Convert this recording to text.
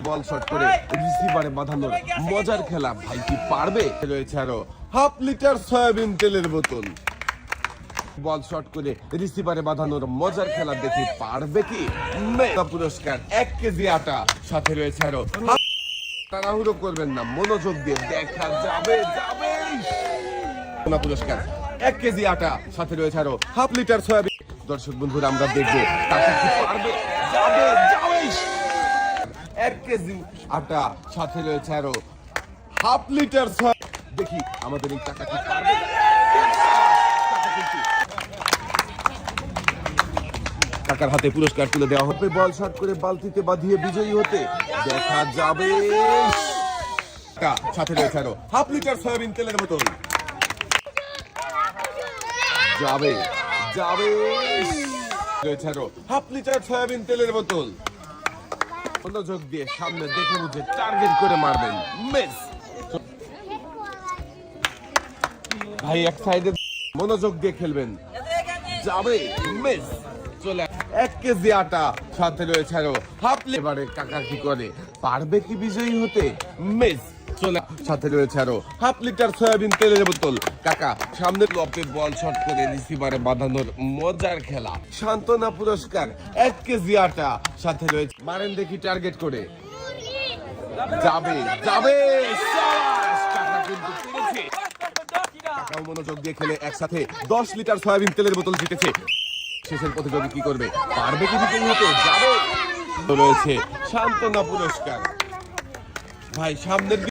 বল shot করে রিসিভারে বাঁধানোর মজার খেলা। ভাই কি পারবে? রয়েছে আরো হাফ লিটার সয়াবিন তেলের বোতল। বল শট করে রিসিভারে বাঁধানোর মজার খেলা দেখি পারবে কি? পুরস্কার 1 কেজি আটা, সাথে রয়েছে আরো তাড়াহুড়ো করবেন না, মনোযোগ দিয়ে দেখা যাবে পুরস্কার 1 কেজি আটা, সাথে রয়েছে আরো হাফ লিটার সয়াবিন। দর্শক বন্ধুরা আমরা দেখবো টাকা কি পারবে? যাবে 1 কেজি আটা, সাথে রয়েছে আরো হাফ লিটার সয়াবিন। দেখি আমাদের এই টাকা কি পারবে? কাকার হাতে পুরস্কার তুলে দেওয়া হবে। বল শট করে বালতিতে বাঁধিয়ে বিজয়ী হতে দেখা যাবে। সাথে রয়েছে আরো হাফ লিটার সয়াবিন তেলের বোতল। যাবে রয়েছে আরো হাফ লিটার সয়াবিন তেলের বোতল। মনোযোগ দিয়ে সামনে দেখে বুঝে টার্গেট করে মারবেন, মিস। ভাই এক সাইডে মনোযোগ দিয়ে খেলবেন, যাবে, মিস। চলে 1 কেজি আটা, সাথে রয়েছে আরো হাফ লিটারে কাকা কি করে? পারবে কি বিজয়ী হতে? মিস। চলে সাথে রয়েছে আরো হাফ লিটার সয়াবিন তেলের বোতল। কাকা সামনে লপে বল শট করে রিসিভারে বাঁধানোর মজার খেলা। সান্ত্বনা পুরস্কার 1 কেজি আটা, সাথে রয়েছে মারেন দেখি টার্গেট করে। যাবে শাবাশ! কাকা কিন্তু পেরেছে। কাকাও মনোযোগ দিয়ে খেলে একসাথে 10 লিটার সয়াবিন তেলের বোতল জিতেছে। শেষের প্রতিযোগী কি করবে? পারবে কি বিজয়ী হতে? যাবে। রয়েছে সান্ত্বনা পুরস্কার। ভাই সামনের